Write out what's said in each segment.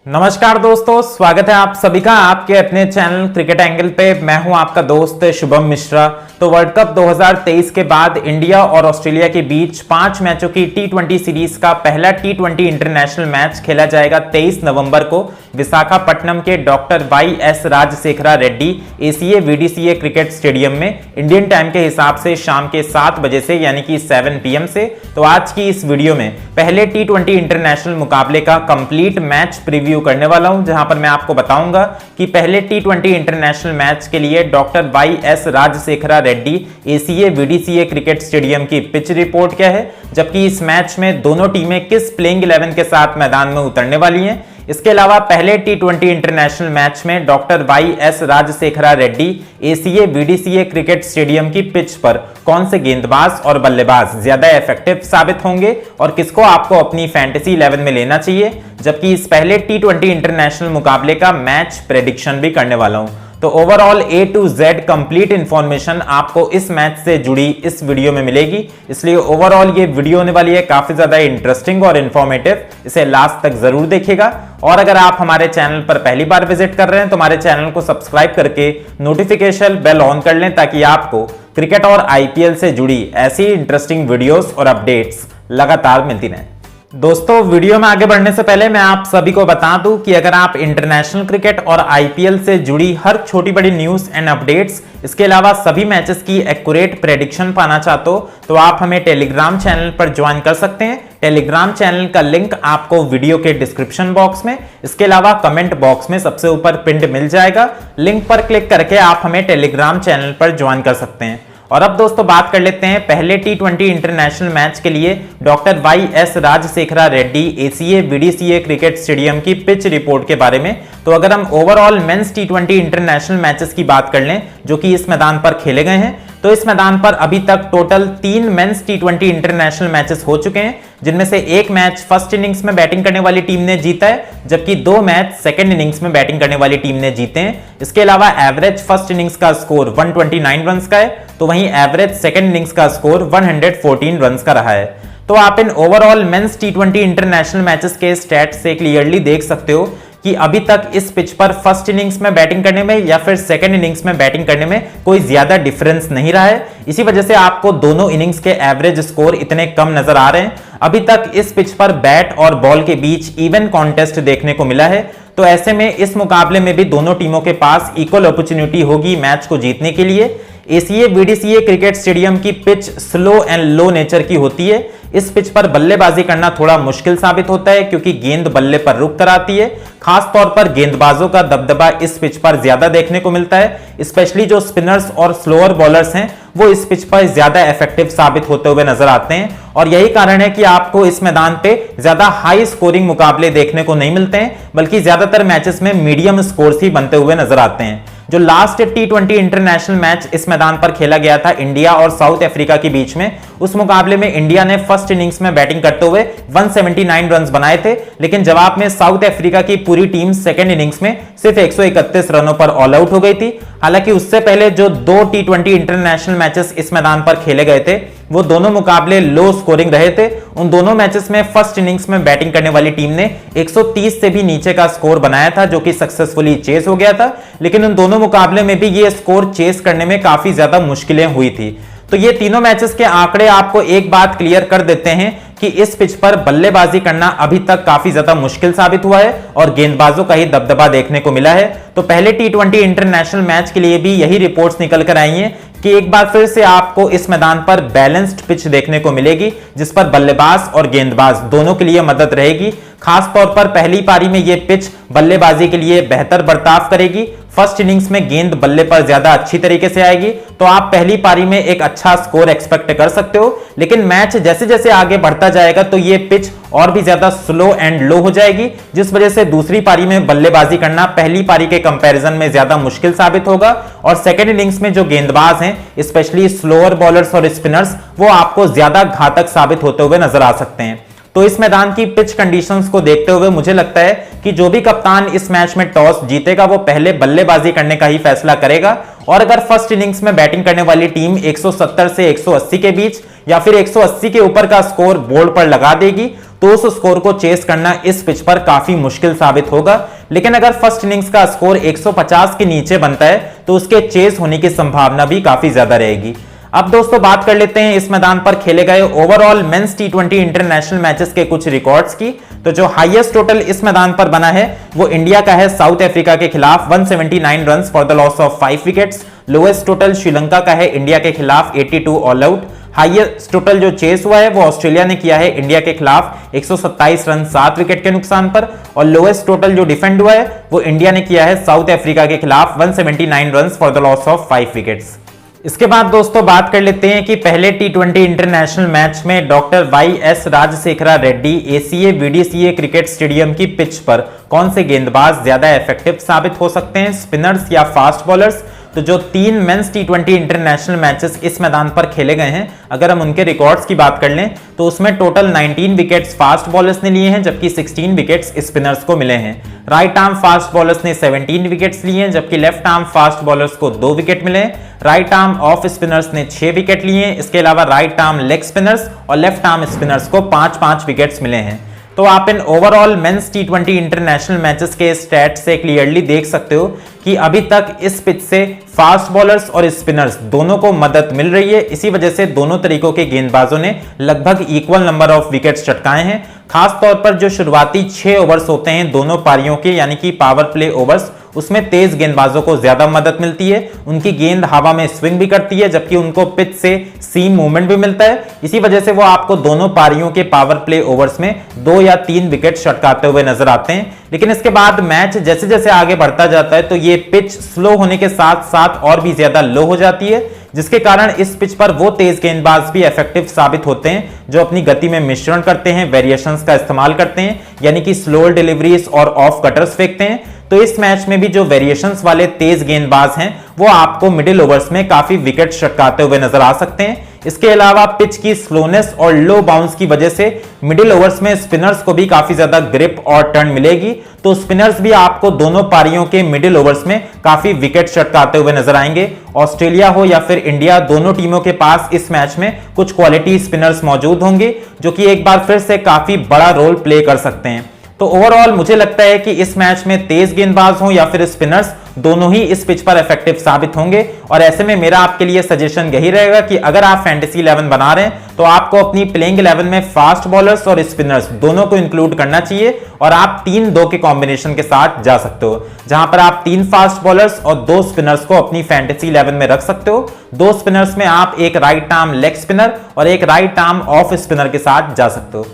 नमस्कार दोस्तों, स्वागत है आप सभी का आपके अपने चैनल क्रिकेट एंगल पे। मैं हूं आपका दोस्त शुभम मिश्रा। तो वर्ल्ड कप 2023 के बाद इंडिया और ऑस्ट्रेलिया के बीच 5 मैचों की टी20 सीरीज का पहला टी20 इंटरनेशनल मैच खेला जाएगा 23 नवंबर को विशाखापट्टनम के doctor Y S. Rajasekhara Reddy ACA VDCA cricket stadium में इंडियन टाइम के हिसाब से शाम के 7 बजे से यानी कि 7 PM से। तो आज की इस वीडियो में पहले टी20 इंटरनेशनल मुकाबले का कंप्लीट मैच प्रीव्यू करने वाला हूं, जहां पर मैं आपको बताऊंगा कि पहले टी20 इंटरनेशनल मैच के लिए doctor Y S. Rajasekhara Reddy ACA VDCA cricket stadium की पिच रिपोर्ट क्या है, जबकि इस मैच में दोनों टीमें किस प्लेइंग 11 के साथ मैदान में उतरने वाली हैं। इसके अलावा पहले टी20 इंटरनेशनल मैच में doctor Y S. Rajasekhara Reddy ACA VDCA cricket stadium की पिच पर कौन से गेंदबाज और बल्लेबाज ज्यादा इफेक्टिव साबित होंगे और किसको आपको अपनी फैंटेसी 11 में लेना चाहिए, जबकि इस पहले टी20 इंटरनेशनल मुकाबले का मैच प्रेडिक्शन भी करने वाला हूं। तो overall A to Z complete information आपको इस मैच से जुड़ी इस वीडियो में मिलेगी, इसलिए ओवरऑल ये वीडियो होने वाली है काफी ज्यादा इंटरेस्टिंग और इंफॉर्मेटिव। इसे लास्ट तक जरूर देखिएगा। और अगर आप हमारे चैनल पर पहली बार विजिट कर रहे हैं तो हमारे चैनल को सब्सक्राइब करके नोटिफिकेशन बेल ऑन कर लें, ताकि आपको क्रिकेट और IPL से जुड़ी ऐसी इंटरेस्टिंग वीडियोस और अपडेट्स लगातार मिलती रहें। दोस्तों, वीडियो में आगे बढ़ने से पहले मैं आप सभी को बता दूं कि अगर आप इंटरनेशनल क्रिकेट और IPL से जुड़ी हर छोटी बड़ी न्यूज एंड अपडेट्स, इसके अलावा सभी मैचेस की एक्यूरेट प्रेडिक्शन पाना चाहते हो तो आप हमें टेलीग्राम चैनल पर ज्वाइन कर सकते हैं। टेलीग्राम चैनल का लिंक आपको वीडियो के डिस्क्रिप्शन बॉक्स में, इसके अलावा कमेंट बॉक्स में सबसे ऊपर पिंड मिल जाएगा। लिंक पर क्लिक करके आप हमें टेलीग्राम चैनल पर ज्वाइन कर सकते हैं। और अब दोस्तों बात कर लेते हैं पहले टी20 इंटरनेशनल मैच के लिए doctor Y S. Rajasekhara Reddy ACA VDCA cricket stadium की पिच रिपोर्ट के बारे में। तो अगर हम ओवरऑल मेंस टी20 इंटरनेशनल मैचेस की बात कर लें जो कि इस मैदान पर खेले गए हैं, तो इस मैदान पर अभी तक टोटल 3 मेंस टी20 इंटरनेशनल मैचेस हो चुके हैं, जिनमें से एक मैच फर्स्ट इनिंग्स में बैटिंग करने वाली टीम ने जीता है, जबकि 2 मैच सेकंड इनिंग्स में बैटिंग करने वाली टीम ने जीते हैं। इसके अलावा एवरेज फर्स्ट इनिंग्स का स्कोर 129 रन का है, तो वहीं एवरेज सेकंड इनिंग्स का स्कोर 114 रन का रहा है। तो आप इन ओवरऑल मेंस टी20 इंटरनेशनल मैचेस के स्टैट्स से क्लियरली देख सकते हो कि अभी तक इस पिच पर फर्स्ट इनिंग्स में बैटिंग करने में या फिर सेकंड इनिंग्स में बैटिंग करने में कोई ज्यादा डिफरेंस नहीं रहा है। इसी वजह से आपको दोनों इनिंग्स के एवरेज स्कोर इतने कम नजर आ रहे हैं। अभी तक इस पिच पर बैट और बॉल के बीच इवन कॉन्टेस्ट देखने को मिला है, तो ऐसे में इस मुकाबले में भी दोनों टीमों के पास इक्वल अपॉर्चुनिटी होगी मैच को जीतने के लिए। एसीए वीडीसीए क्रिकेट स्टेडियम की pitch slow and low nature की होती है। इस पिच पर बल्लेबाजी करना थोड़ा मुश्किल साबित होता है, क्योंकि गेंद बल्ले पर रुक कर आती है। खास तौर पर गेंदबाजों का दबदबा इस पिच पर ज्यादा देखने को मिलता है, स्पेशली जो स्पिनर्स और स्लोअर बॉलर्स हैं वो इस पिच पर ज्यादा इफेक्टिव साबित होते हुए नजर आते हैं। और यही कारण है कि आपको इस मैदान पे ज्यादा हाई स्कोरिंग मुकाबले देखने को नहीं मिलते हैं, बल्कि ज्यादातर मैचेस में मीडियम स्कोर्स ही बनते हुए नजर आते हैं। जो लास्ट टी20 इंटरनेशनल मैच इस मैदान पर खेला गया था इंडिया और साउथ अफ्रीका के बीच में, उस मुकाबले में इंडिया ने फर्स्ट इनिंग्स में बैटिंग करते हुए 179 रन बनाए थे, लेकिन जवाब में साउथ अफ्रीका की पूरी टीम सेकेंड इनिंग्स में सिर्फ 131 रनों पर ऑल आउट हो गई थी। हालांकि उससे पहले जो 2 टी20 इंटरनेशनल मैचेस इस मैदान पर खेले गए थे वो दोनों मुकाबले लो स्कोरिंग रहे थे। उन दोनों मैचेस में फर्स्ट इनिंग्स में बैटिंग करने वाली टीम ने 130 से भी नीचे का स्कोर बनाया था, जो कि सक्सेसफुली चेस हो गया था। लेकिन उन दोनों मुकाबले में भी ये स्कोर चेस करने में काफी ज्यादा मुश्किलें हुई थी। तो ये तीनों मैचेस के आंकड़े आपको एक बात क्लियर कर देते हैं कि इस पिच पर बल्लेबाजी करना अभी तक काफी ज्यादा मुश्किल साबित हुआ है और गेंदबाजों का ही दबदबा देखने को मिला है। तो पहले टी20 इंटरनेशनल मैच के लिए भी यही रिपोर्ट्स निकल कर आई हैं कि एक बार फिर से आपको इस मैदान पर बैलेंस्ड पिच देखने को मिलेगी, जिस पर बल्लेबाज और गेंदबाज दोनों के लिए मदद रहेगी। खास तौर पर पहली पारी में यह पिच बल्लेबाजी के लिए बेहतर बर्ताव करेगी। फर्स्ट इनिंग्स में गेंद बल्ले पर ज्यादा अच्छी तरीके से आएगी, तो आप पहली पारी में एक अच्छा स्कोर एक्सपेक्ट कर सकते हो। लेकिन मैच जैसे जैसे आगे बढ़ता जाएगा तो ये पिच और भी ज्यादा स्लो एंड लो हो जाएगी, जिस वजह से दूसरी पारी में बल्लेबाजी करना पहली पारी के कंपैरिजन में ज्यादा मुश्किल साबित होगा। और सेकेंड इनिंग्स में जो गेंदबाज हैं, स्पेशली स्लोअर बॉलर्स और स्पिनर्स, वो आपको ज्यादा घातक साबित होते हुए नजर आ सकते हैं। तो इस मैदान की पिच कंडीशंस को देखते हुए मुझे लगता है कि जो भी कप्तान इस मैच में टॉस जीतेगा वो पहले बल्लेबाजी करने का ही फैसला करेगा। और अगर फर्स्ट इनिंग्स में बैटिंग करने वाली टीम 170 से 180 के बीच या फिर 180 के ऊपर का स्कोर बोर्ड पर लगा देगी तो उस स्कोर को चेस करना इस पिच पर काफी मुश्किल साबित होगा। लेकिन अगर फर्स्ट इनिंग्स का स्कोर 150 के नीचे बनता है तो उसके चेस होने की संभावना भी काफी ज्यादा रहेगी। अब दोस्तों बात कर लेते हैं इस मैदान पर खेले गए ओवरऑल मेंस टी20 इंटरनेशनल मैचेस के कुछ रिकॉर्ड्स की। तो जो हाईएस्ट टोटल इस मैदान पर बना है वो इंडिया का है साउथ अफ्रीका के खिलाफ 179 runs for the loss of 5 wickets. Lowest total Sri Lanka का है इंडिया के खिलाफ 82 ऑल आउट। हाईएस्ट टोटल जो चेस हुआ है वो ऑस्ट्रेलिया ने किया है इंडिया के खिलाफ 127 रन 7 विकेट के नुकसान पर। और लोएस्ट टोटल जो डिफेंड हुआ है वो इंडिया ने किया है साउथ अफ्रीका के खिलाफ 179 run for the loss of 5 wickets. इसके बाद दोस्तों बात कर लेते हैं कि पहले टी20 इंटरनेशनल मैच में doctor Y S. Rajasekhara Reddy ACA VDCA cricket stadium की पिच पर कौन से गेंदबाज ज्यादा इफेक्टिव साबित हो सकते हैं, स्पिनर्स या फास्ट बॉलर्स। तो जो 3 मेंस टी20 इंटरनेशनल मैचेस इस मैदान पर खेले गए हैं, अगर हम उनके रिकॉर्ड्स की बात कर लें तो उसमें टोटल 19 विकेट्स फास्ट बॉलर्स ने लिए हैं जबकि 16 विकेट्स स्पिनर्स को मिले हैं। राइट आर्म फास्ट बॉलर्स ने 17 विकेट्स लिए हैं जबकि लेफ्ट आर्म फास्ट बॉलर्स को 2 विकेट मिले। राइट आर्म ऑफ स्पिनर्स ने 6 विकेट लिए हैं। इसके अलावा राइट आर्म लेग स्पिनर्स और लेफ्ट आर्म स्पिनर्स को 5-5 विकेट्स मिले हैं। तो आप इन ओवरऑल मेंस टी20 इंटरनेशनल मैचेस के स्टैट से क्लियरली देख सकते हो कि अभी तक इस पिच से फास्ट बॉलर्स और स्पिनर्स दोनों को मदद मिल रही है। इसी वजह से दोनों तरीकों के गेंदबाजों ने लगभग इक्वल नंबर ऑफ विकेट्स चटकाए हैं। खास तौर पर जो शुरुआती 6 ओवर्स होते हैं दोनों पारियों के, यानी कि पावर प्ले ओवर्स, उसमें तेज गेंदबाजों को ज्यादा मदद मिलती है। उनकी गेंद हवा में स्विंग भी करती है जबकि उनको पिच से सीम मूवमेंट भी मिलता है। इसी वजह से वो आपको दोनों पारियों के पावर प्ले ओवर्स में 2 या 3 विकेट चटकाते हुए नजर आते हैं। लेकिन इसके बाद मैच जैसे जैसे आगे बढ़ता जाता है तो ये पिच स्लो होने के साथ साथ और भी ज्यादा लो हो जाती है, जिसके कारण इस पिच पर वो तेज गेंदबाज भी इफेक्टिव साबित होते हैं जो अपनी गति में मिश्रण करते हैं, वेरिएशंस का इस्तेमाल करते हैं, यानी कि स्लोअर डिलीवरीज और ऑफ कटर्स फेंकते हैं। तो इस मैच में भी जो वेरिएशंस वाले तेज गेंदबाज हैं वो आपको मिडिल ओवर्स में काफी विकेट चटकाते हुए नजर आ सकते हैं। इसके अलावा पिच की स्लोनेस और लो बाउंस की वजह से मिडिल ओवर्स में स्पिनर्स को भी काफी ज्यादा ग्रिप और टर्न मिलेगी। तो स्पिनर्स भी आपको दोनों पारियों के मिडिल ओवर्स में काफी विकेट चटकाते हुए नजर आएंगे। ऑस्ट्रेलिया हो या फिर इंडिया, दोनों टीमों के पास इस मैच में कुछ क्वालिटी स्पिनर्स मौजूद होंगे जो कि एक बार फिर से काफी बड़ा रोल प्ले कर सकते हैं। तो ओवरऑल मुझे लगता है कि इस मैच में तेज गेंदबाज हो या फिर स्पिनर्स, दोनों ही इस पिच पर इफेक्टिव साबित होंगे। और ऐसे में मेरा आपके लिए सजेशन यही रहेगा कि अगर आप फैंटेसी 11 बना रहे हैं तो आपको अपनी प्लेइंग 11 में फास्ट बॉलर्स और स्पिनर्स दोनों को इंक्लूड करना चाहिए और आप 3-2 के कॉम्बिनेशन के साथ जा सकते हो, जहां पर आप 3 फास्ट बॉलर्स और 2 स्पिनर्स को अपनी फैंटेसी 11 में रख सकते हो। 2 स्पिनर्स में आप एक राइट आर्म लेग स्पिनर और एक राइट आर्म ऑफ स्पिनर के साथ जा सकते हो।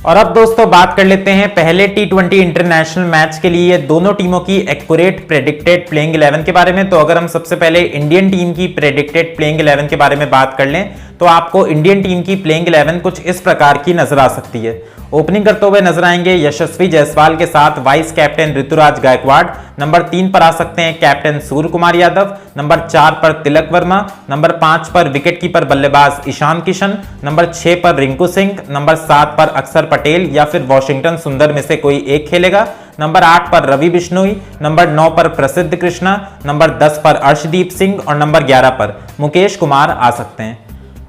और अब दोस्तों बात कर लेते हैं पहले टी20 इंटरनेशनल मैच के लिए दोनों टीमों की एक्यूरेट प्रेडिक्टेड प्लेइंग 11 के बारे में। तो अगर हम सबसे पहले इंडियन टीम की प्रेडिक्टेड प्लेइंग 11 के बारे में बात कर लें तो आपको इंडियन टीम की प्लेइंग 11 कुछ इस प्रकार की नजर आ सकती है। ओपनिंग करते हुए नजर आएंगे यशस्वी जायसवाल के साथ vice captain Ruturaj Gaikwad. Number 3 पर आ सकते हैं captain Suryakumar Yadav. Number 4 पर तिलक वर्मा। नंबर 5 पर विकेटकीपर बल्लेबाज ईशान किशन। नंबर 6 पर रिंकू सिंह। नंबर 7 पर अक्षर पटेल या फिर वॉशिंगटन सुंदर में से कोई एक खेलेगा। नंबर 8 पर रवि बिश्नोई। नंबर 9 पर प्रसिद्ध कृष्णा। नंबर 10 पर अर्शदीप सिंह और नंबर 11 पर मुकेश कुमार आ सकते हैं।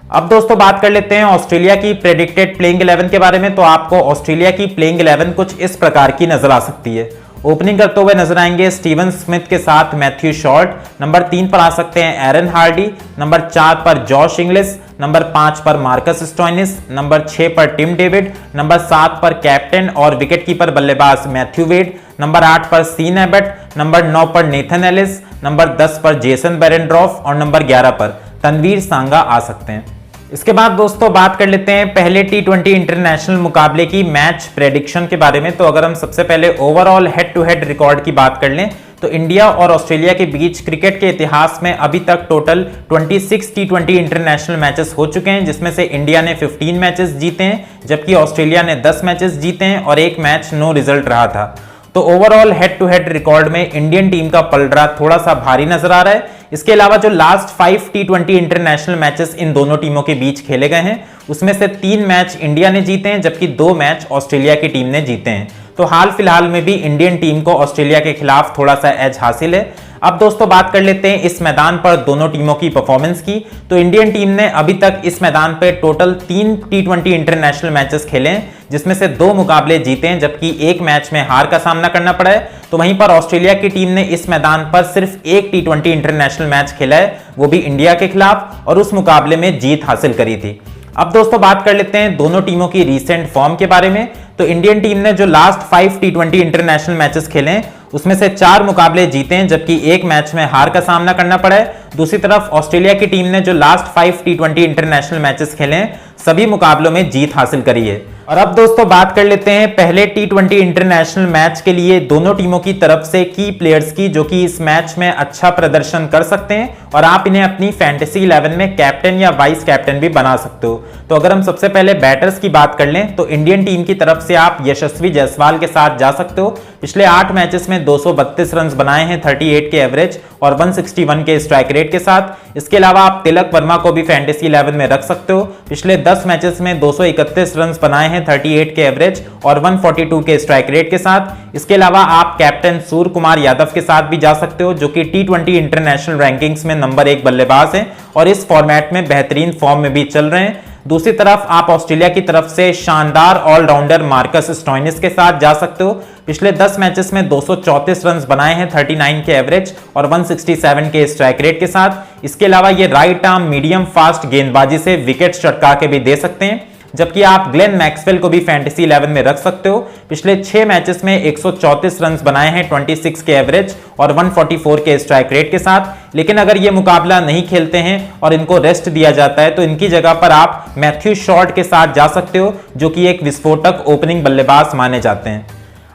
अब दोस्तों बात कर लेते हैं ऑस्ट्रेलिया की प्रेडिक्टेड प्लेइंग 11 के बारे में। तो आपको ऑस्ट्रेलिया की प्लेइंग 11 कुछ इस प्रकार की नजर आ सकती है। ओपनिंग करते हुए नजर आएंगे स्टीवन स्मिथ के साथ मैथ्यू शॉर्ट। नंबर 3 पर आ सकते हैं एरन हार्डी। नंबर 4 पर जॉश इंग्लिश। नंबर 5 पर मार्कस स्टोइनिस। नंबर 6 पर टिम डेविड। नंबर 7 पर कैप्टन और विकेटकीपर बल्लेबाज मैथ्यू वेड। नंबर 8 पर सीन एबट। नंबर 9 पर नेथन एलिस। नंबर 10 पर जेसन बेरेंड्रॉफ और नंबर 11 पर तनवीर सांगा आ सकते हैं। इसके बाद दोस्तों बात कर लेते हैं पहले टी20 इंटरनेशनल मुकाबले की मैच प्रेडिक्शन के बारे में। तो अगर हम सबसे पहले overall head to head record की बात कर लें तो इंडिया और ऑस्ट्रेलिया के बीच क्रिकेट के इतिहास में अभी तक टोटल 26 टी20 इंटरनेशनल मैचेस हो चुके हैं, जिसमें से इंडिया ने 15 मैचेस जीते हैं जबकि ऑस्ट्रेलिया ने 10 मैचेस जीते हैं और एक मैच नो रिजल्ट रहा था। तो overall head to head record में इंडियन टीम का पलड़ा थोड़ा सा भारी नजर आ रहा है। इसके अलावा जो last 5 T20 international matches in दोनों टीमों के बीच खेले गए हैं उसमें से 3 मैच इंडिया ने जीते हैं जबकि 2 मैच ऑस्ट्रेलिया की टीम ने जीते हैं। तो हाल फिलहाल में भी इंडियन टीम को ऑस्ट्रेलिया के खिलाफ थोड़ा सा एज हासिल है। अब दोस्तों बात कर लेते हैं इस मैदान पर दोनों टीमों की परफॉर्मेंस की। तो इंडियन टीम ने अभी तक इस मैदान पर टोटल 3 T20 इंटरनेशनल मैचेस खेले हैं, जिसमें से 2 मुकाबले जीते हैं, जबकि एक मैच में हार का सामना करना पड़ा है। तो वहीं पर ऑस्ट्रेलिया की टीम ने इस मैदान पर सिर्फ एक T20 इंटरनेशनल मैच खेला है, वो भी इंडिया के खिलाफ, और उस मुकाबले में जीत हासिल करी थी। अब दोस्तों बात कर लेते हैं दोनों टीमों की रीसेंट फॉर्म के बारे में। तो इंडियन टीम ने जो लास्ट 5 T20 इंटरनेशनल मैचेस खेले हैं उसमें से 4 मुकाबले जीते हैं, जबकि एक मैच में हार का सामना करना पड़ा है। दूसरी तरफ ऑस्ट्रेलिया की टीम ने जो लास्ट 5 T20 इंटरनेशनल मैचेस खेले हैं सभी मुकाबलों में जीत हासिल करी है। और अब दोस्तों बात कर लेते हैं पहले T20 इंटरनेशनल मैच के लिए दोनों टीमों की तरफ से की प्लेयर्स की, जो कि इस मैच में अच्छा प्रदर्शन कर सकते हैं और आप इन्हें अपनी फैंटेसी 11 में कैप्टन या वाइस कैप्टन भी बना सकते हो। तो अगर हम सबसे पहले बैटर्स की बात कर लें तो इंडियन टीम की तरफ से आप यशस्वी जायसवाल के साथ जा सकते हो। पिछले 8 मैचेस में 232 रन बनाए हैं 38 के एवरेज और 161 के स्ट्राइक रेट के साथ। इसके अलावा आप तिलक वर्मा को भी फैंटेसी 11 में रख सकते हो। पिछले 10 मैचेस में 231 रन बनाए हैं 38 के एवरेज और 142 के स्ट्राइक रेट के साथ। इसके अलावा आप कैप्टन सूर्य कुमार यादव के साथ भी जा सकते हो, जो कि T20 इंटरनेशनल रैंकिंग्स में नंबर 1 बल्लेबाज हैं और इस फॉर्मेट में बेहतरीन फॉर्म में भी चल रहे हैं। दूसरी तरफ आप ऑस्ट्रेलिया की तरफ से शानदार ऑलराउंडर मार्कस स्टोइनिस के साथ जा सकते हो। पिछले 10 मैचेस में 234 रन बनाए हैं 39 के एवरेज और 167 के स्ट्राइक रेट के साथ। इसके अलावा ये राइट आर्म मीडियम फास्ट गेंदबाजी से विकेट चटका के भी दे सकते हैं, जबकि आप ग्लेन मैक्सवेल को भी फैंटेसी 11 में रख सकते हो। पिछले 6 मैचेस में 134 रन बनाए हैं 26 के एवरेज और 144 के स्ट्राइक रेट के साथ। लेकिन अगर ये मुकाबला नहीं खेलते हैं और इनको रेस्ट दिया जाता है तो इनकी जगह पर आप मैथ्यू शॉर्ट के साथ जा सकते हो, जो कि एक विस्फोटक ओपनिंग बल्लेबाज माने जाते हैं।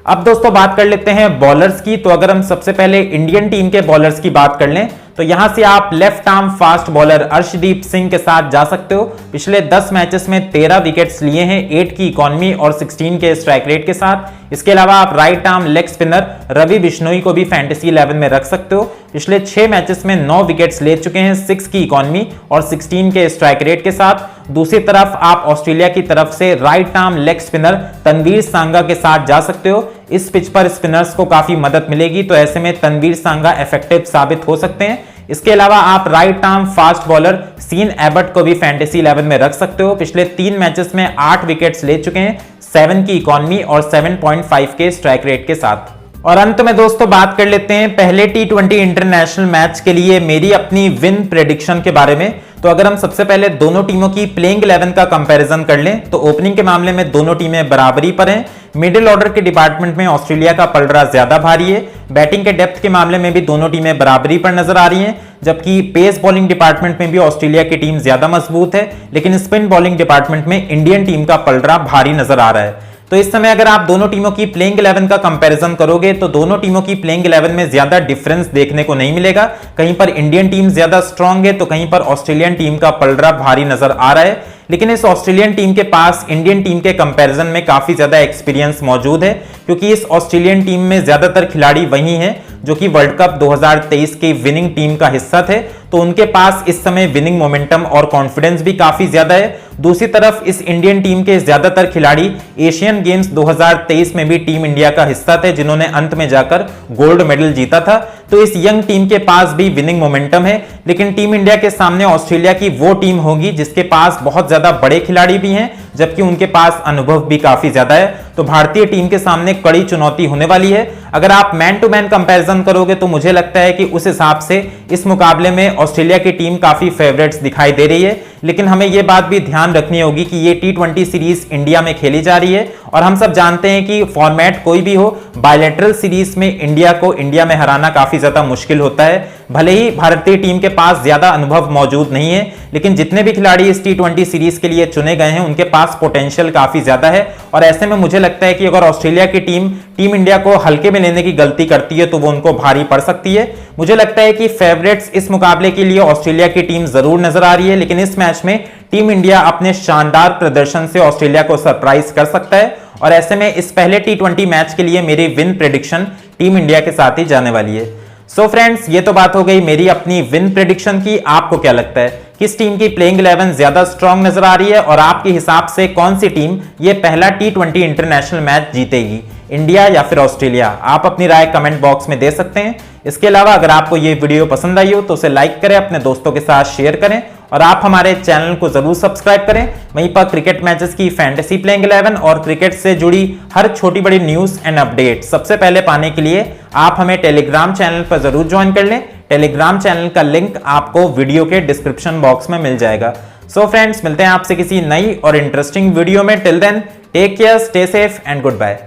अब दोस्तों बात कर लेते हैं बॉलर्स की। तो अगर हम सबसे पहले इंडियन टीम के बॉलर्स की बात कर लें तो यहां से आप left arm fast bowler Arshdeep Singh के साथ जा सकते हो। पिछले 10 मैचेस में 13 विकेट्स लिए हैं 8 की इकॉनमी और 16 के स्ट्राइक रेट के साथ। इसके अलावा आप right arm leg spinner Ravi Bishnoi को भी फैंटेसी 11 में रख सकते हो। पिछले 6 मैचेस में 9 विकेट्स ले चुके हैं 6 की इकॉनमी और 16 के स्ट्राइक रेट के साथ। दूसरी तरफ आप ऑस्ट्रेलिया की तरफ से right arm leg spinner Tanveer Sangha के साथ जा सकते हो। इस पिच पर स्पिनर्स को काफी मदद मिलेगी, तो ऐसे में तनवीर सांगा इफेक्टिव साबित हो सकते हैं। इसके अलावा आप right arm fast bowler Sean Abbott को भी फैंटेसी 11 में रख सकते हो। पिछले 3 मैचेस में 8 विकेट्स ले चुके हैं 7 की इकॉनमी और 7.5 के स्ट्राइक रेट के साथ। और अंत में दोस्तों बात कर लेते हैं पहले T20 इंटरनेशनल मैच के लिए मेरी अपनी विन प्रेडिक्शन के बारे में। तो अगर हम सबसे पहले दोनों टीमों की प्लेइंग 11 का कंपैरिजन कर लें तो ओपनिंग के मामले में दोनों टीमें बराबरी पर हैं। मिडिल ऑर्डर के डिपार्टमेंट में ऑस्ट्रेलिया का पलड़ा ज्यादा भारी है। बैटिंग के डेप्थ के मामले में भी दोनों टीमें बराबरी पर नजर आ रही हैं, जबकि पेस बॉलिंग डिपार्टमेंट में भी ऑस्ट्रेलिया की टीम ज्यादा मजबूत है, लेकिन स्पिन बॉलिंग डिपार्टमेंट में इंडियन टीम का पलड़ा भारी नजर आ रहा है। तो इस समय अगर आप दोनों टीमों की प्लेइंग 11 का कंपैरिजन करोगे तो दोनों टीमों की प्लेइंग 11 में ज्यादा डिफरेंस देखने को नहीं मिलेगा। कहीं पर इंडियन टीम ज्यादा स्ट्रांग है तो कहीं पर ऑस्ट्रेलियन टीम का पलड़ा भारी नजर आ रहा है। लेकिन इस ऑस्ट्रेलियन टीम के पास इंडियन टीम के कंपैरिजन में काफी ज्यादा एक्सपीरियंस मौजूद है, क्योंकि इस ऑस्ट्रेलियन टीम में ज्यादातर खिलाड़ी वही हैं जो कि वर्ल्ड कप 2023 की विनिंग टीम का हिस्सा थे, तो उनके पास इस समय विनिंग मोमेंटम और कॉन्फिडेंस भी काफी ज्यादा है। दूसरी तरफ इस इंडियन टीम के ज्यादातर खिलाड़ी एशियन गेम्स 2023 में भी टीम इंडिया का हिस्सा थे, जिन्होंने अंत में जाकर गोल्ड मेडल जीता था। तो इस यंग टीम के पास भी विनिंग मोमेंटम है, लेकिन टीम इंडिया के सामने ऑस्ट्रेलिया की वो टीम होगी जिसके पास बहुत ज्यादा बड़े खिलाड़ी भी हैं, जबकि उनके पास अनुभव भी काफी ज्यादा है। तो भारतीय टीम के सामने कड़ी चुनौती होने वाली है। अगर आप मैन टू मैन कंपैरिजन करोगे तो मुझे लगता है कि उस हिसाब से इस मुकाबले में ऑस्ट्रेलिया की टीम काफी फेवरेट्स दिखाई दे रही है। लेकिन हमें यह बात भी ध्यान रखनी होगी कि ये T20 सीरीज इंडिया में खेली जा रही है और हम सब जानते हैं कि फॉर्मेट कोई भी हो, बायलैटरल सीरीज में इंडिया को इंडिया में हराना काफी ज्यादा मुश्किल होता है। भले ही भारतीय टीम के पास ज्यादा अनुभव मौजूद नहीं है, लेकिन जितने भी खिलाड़ी इस T20 सीरीज के लिए चुने गए हैं उनके पास पोटेंशियल काफी ज्यादा है। और ऐसे में मुझे लगता है कि अगर ऑस्ट्रेलिया की टीम इंडिया को हल्के में लेने की गलती करती है तो वो उनको भारी पड़ सकती है। मुझे लगता है कि फेवरेट्स इस मुकाबले के लिए ऑस्ट्रेलिया की टीम जरूर नजर आ रही है, लेकिन इस मैच में टीम इंडिया अपने शानदार प्रदर्शन से ऑस्ट्रेलिया को सरप्राइज कर सकता है। और ऐसे में इस पहले T20 मैच के लिए मेरी विन प्रेडिक्शन टीम इंडिया के साथ ही जाने वाली है। सो फ्रेंड्स, ये तो बात हो गई मेरी अपनी विन प्रेडिक्शन की। आपको क्या लगता है किस टीम की प्लेइंग 11 ज्यादा स्ट्रांग नजर आ रही है और आपके हिसाब से कौन सी टीम ये पहला T20 इंटरनेशनल मैच जीतेगी, इंडिया या फिर ऑस्ट्रेलिया? आप अपनी राय कमेंट बॉक्स में दे सकते हैं। इसके अलावा अगर आपको ये वीडियो पसंद आई हो तो उसे लाइक करें, अपने दोस्तों के साथ शेयर करें और आप हमारे चैनल को जरूर सब्सक्राइब करें। वहीं पर क्रिकेट मैचेस की फैंटेसी प्लेइंग 11 और क्रिकेट से जुड़ी हर छोटी बड़ी न्यूज एंड अपडेट सबसे पहले पाने के लिए आप हमें टेलीग्राम चैनल पर जरूर ज्वाइन कर लें। टेलीग्राम चैनल का लिंक आपको वीडियो के डिस्क्रिप्शन बॉक्स में मिल जाएगा। सो फ्रेंड्स, मिलते हैं आपसे किसी नई और इंटरेस्टिंग वीडियो में। Till then take care, stay safe and good bye.